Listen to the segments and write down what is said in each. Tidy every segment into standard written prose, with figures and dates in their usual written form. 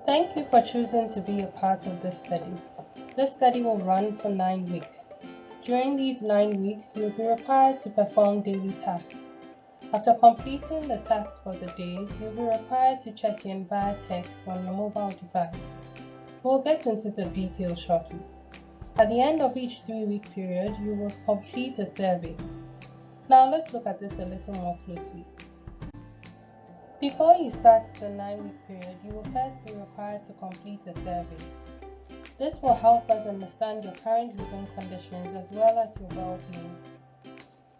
Thank you for choosing to be a part of this study. This study will run for 9 weeks. During these 9 weeks, you'll be required to perform daily tasks. After completing the tasks for the day, you'll be required to check in via text on your mobile device. We'll get into the details shortly. At the end of each 3-week period, you will complete a survey. Now let's look at this a little more closely. Before you start the 9-week period, you will first be required to complete a survey. This will help us understand your current living conditions as well as your well-being.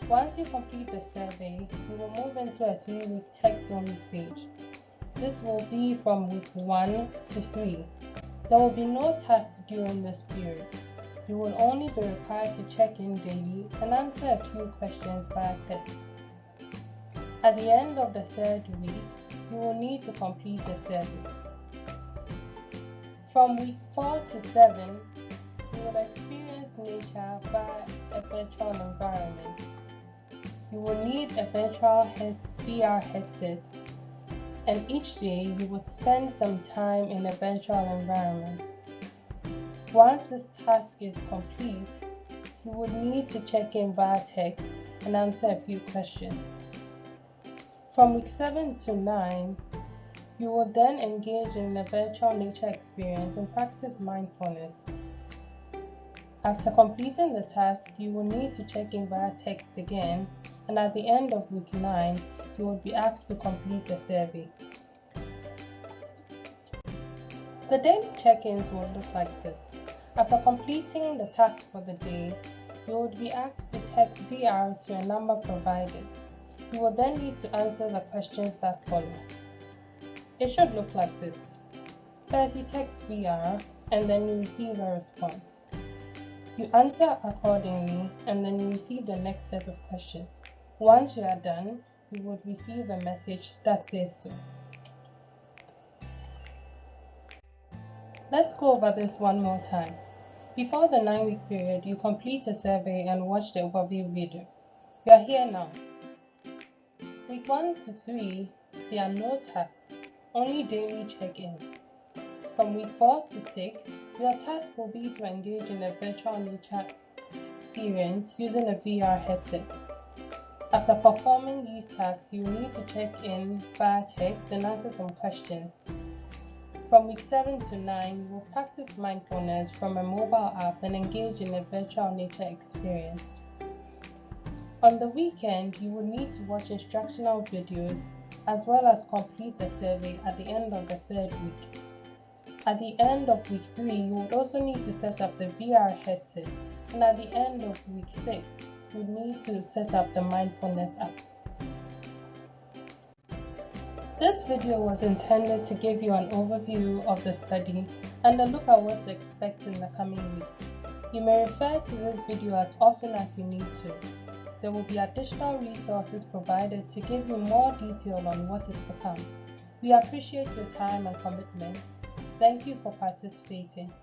Once you complete the survey, you will move into a 3-week text-only stage. This will be from week 1 to 3. There will be no task during this period. You will only be required to check in daily and answer a few questions via text. At the end of the 3rd week, you will need to complete a survey. From week 4 to 7, you will experience nature via a virtual environment. You will need a virtual VR headset, and each day you would spend some time in a virtual environment. Once this task is complete, you would need to check in via text and answer a few questions. From week 7 to 9, you will then engage in the virtual nature experience and practice mindfulness. After completing the task, you will need to check in via text again, and at the end of week 9, you will be asked to complete a survey. The daily check-ins will look like this. After completing the task for the day, you would be asked to text VR to a number provided. You will then need to answer the questions that follow. It should look like this. First, you text VR and then you receive a response. You answer accordingly and then you receive the next set of questions. Once you are done, you would receive a message that says so. Let's go over this one more time. Before the 9-week period, you complete a survey and watch the overview video. You are here now. Week 1 to 3, there are no tasks, only daily check-ins. From week 4 to 6, your task will be to engage in a virtual nature experience using a VR headset. After performing these tasks, you need to check in via text and answer some questions. From week 7 to 9, you will practice mindfulness from a mobile app and engage in a virtual nature experience. On the weekend, you will need to watch instructional videos as well as complete the survey at the end of the 3rd week. At the end of week 3, you would also need to set up the VR headset, and at the end of week 6, you need to set up the mindfulness app. This video was intended to give you an overview of the study and a look at what to expect in the coming weeks. You may refer to this video as often as you need to. There will be additional resources provided to give you more detail on what is to come. We appreciate your time and commitment. Thank you for participating.